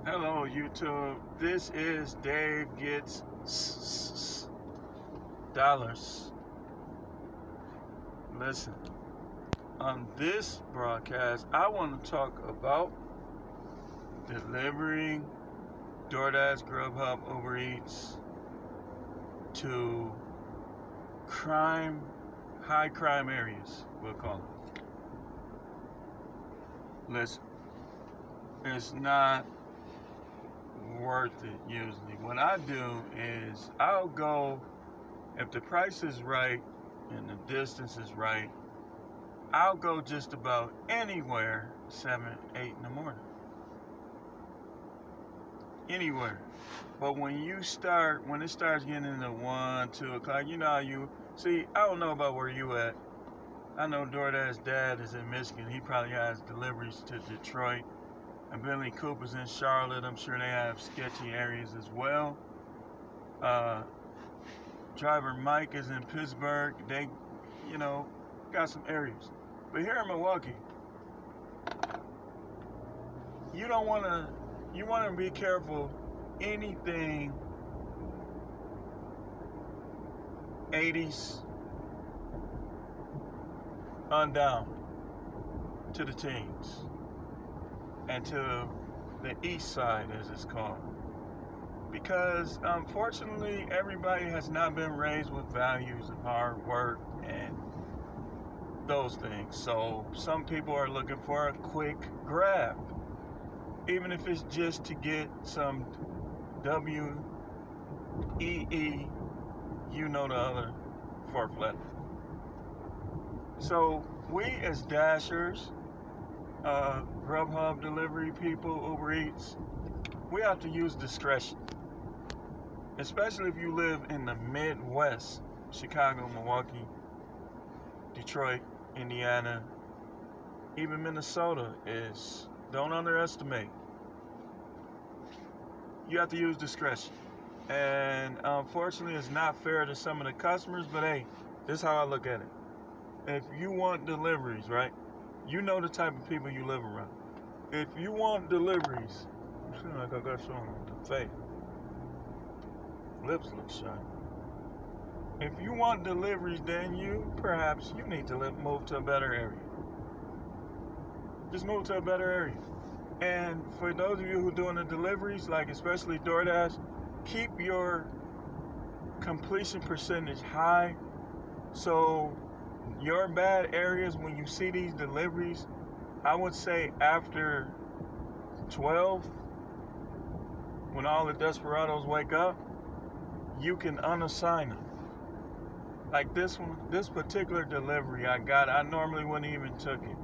Hello, YouTube. This is Dave Gets Dollars. Listen, on this broadcast, I want to talk about delivering Doordash, GrubHub, UberEATS to high crime areas, we'll call it. Listen, it's not worth it usually. What I do is I'll go, if the price is right and the distance is right, I'll go just about anywhere 7, 8 in the morning. Anywhere. But when it starts getting into 1, 2 o'clock, you know how I don't know about where you at. I know DoorDash's dad is in Michigan. He probably has deliveries to Detroit. And Billy Cooper's in Charlotte. I'm sure they have sketchy areas as well. Driver Mike is in Pittsburgh. They, got some areas. But here in Milwaukee, you want to be careful. Anything 80s on down to the teens. And to the east side, as it's called. Because unfortunately, everybody has not been raised with values of hard work and those things. So some people are looking for a quick grab, even if it's just to get some WEE, the other fourth letter. So we as Dashers, GrubHub delivery people, UberEATS, we have to use discretion. Especially if you live in the Midwest, Chicago, Milwaukee, Detroit, Indiana, even Minnesota don't underestimate. You have to use discretion. And unfortunately, it's not fair to some of the customers, but hey, this is how I look at it. If you want deliveries, right? You know the type of people you live around. If you want deliveries, I feel like I got something on the face. Lips look shiny. If you want deliveries, then perhaps you need to move to a better area. Just move to a better area. And for those of you who are doing the deliveries, like especially DoorDash, keep your completion percentage high. So your bad areas, when you see these deliveries, I would say after 12, when all the desperados wake up, you can unassign them. Like this particular delivery I got, I normally wouldn't even took it.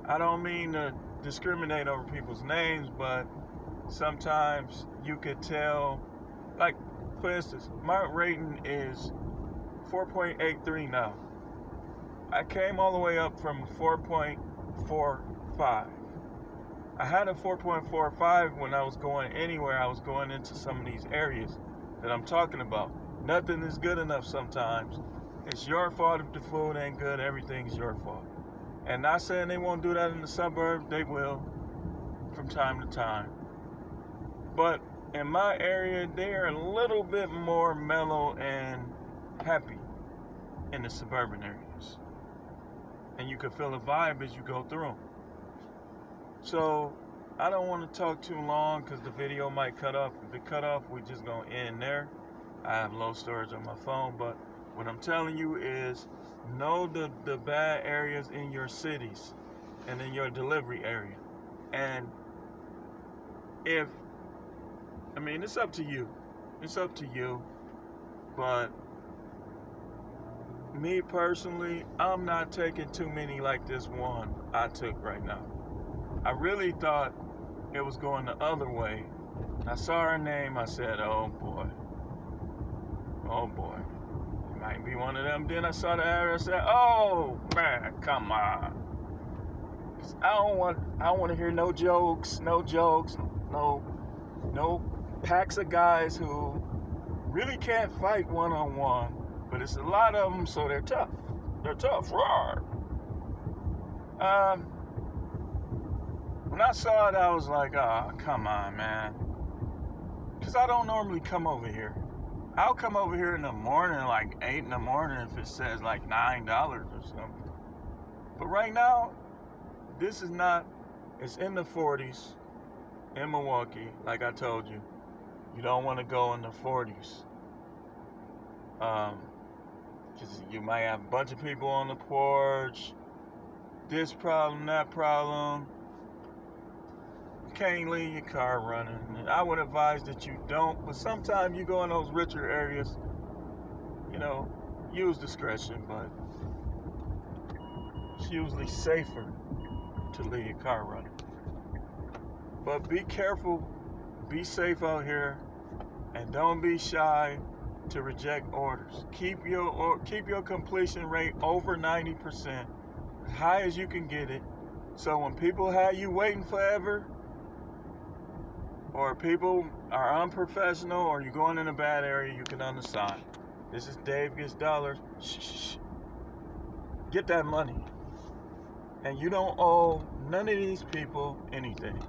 I don't mean to discriminate over people's names, but sometimes you could tell, like for instance, my rating is 4.83 now. I came all the way up from 4.45. I had a 4.45 when I was going anywhere. I was going into some of these areas that I'm talking about. Nothing is good enough sometimes. It's your fault if the food ain't good. Everything's your fault. And not saying they won't do that in the suburbs. They will from time to time. But in my area, they're a little bit more mellow and happy in the suburban areas. And you can feel a vibe as you go through them. So I don't want to talk too long because the video might cut off. If it cut off, we're just going to end there. I have low storage on my phone, but what I'm telling you is know the bad areas in your cities and in your delivery area. And it's up to you. It's up to you. But me personally, I'm not taking too many like this one I took right now. I really thought it was going the other way. I saw her name, I said, oh boy, it might be one of them. Then I saw the address, I said, oh man, come on. I don't want to hear no jokes, no packs of guys who really can't fight one-on-one, but it's a lot of them, so they're tough. Roar. When I I saw it, I was like, oh, come on, man. Because I don't normally come over here. I'll come over here in the morning, like 8 in the morning, if it says like $9 or something. But right now, this is not, it's in the 40s in Milwaukee, like I told you. You don't want to go in the 40s. Because you might have a bunch of people on the porch, this problem, that problem. You can't leave your car running. And I would advise that you don't, but sometimes you go in those richer areas, use discretion, but it's usually safer to leave your car running. But be careful, be safe out here, and don't be shy to reject orders. Keep your completion rate over 90%, as high as you can get it. So when people have you waiting forever, or people are unprofessional, or you're going in a bad area, you can understand. This is Dave Gets Dollars. Shh. Get that money. And you don't owe none of these people anything.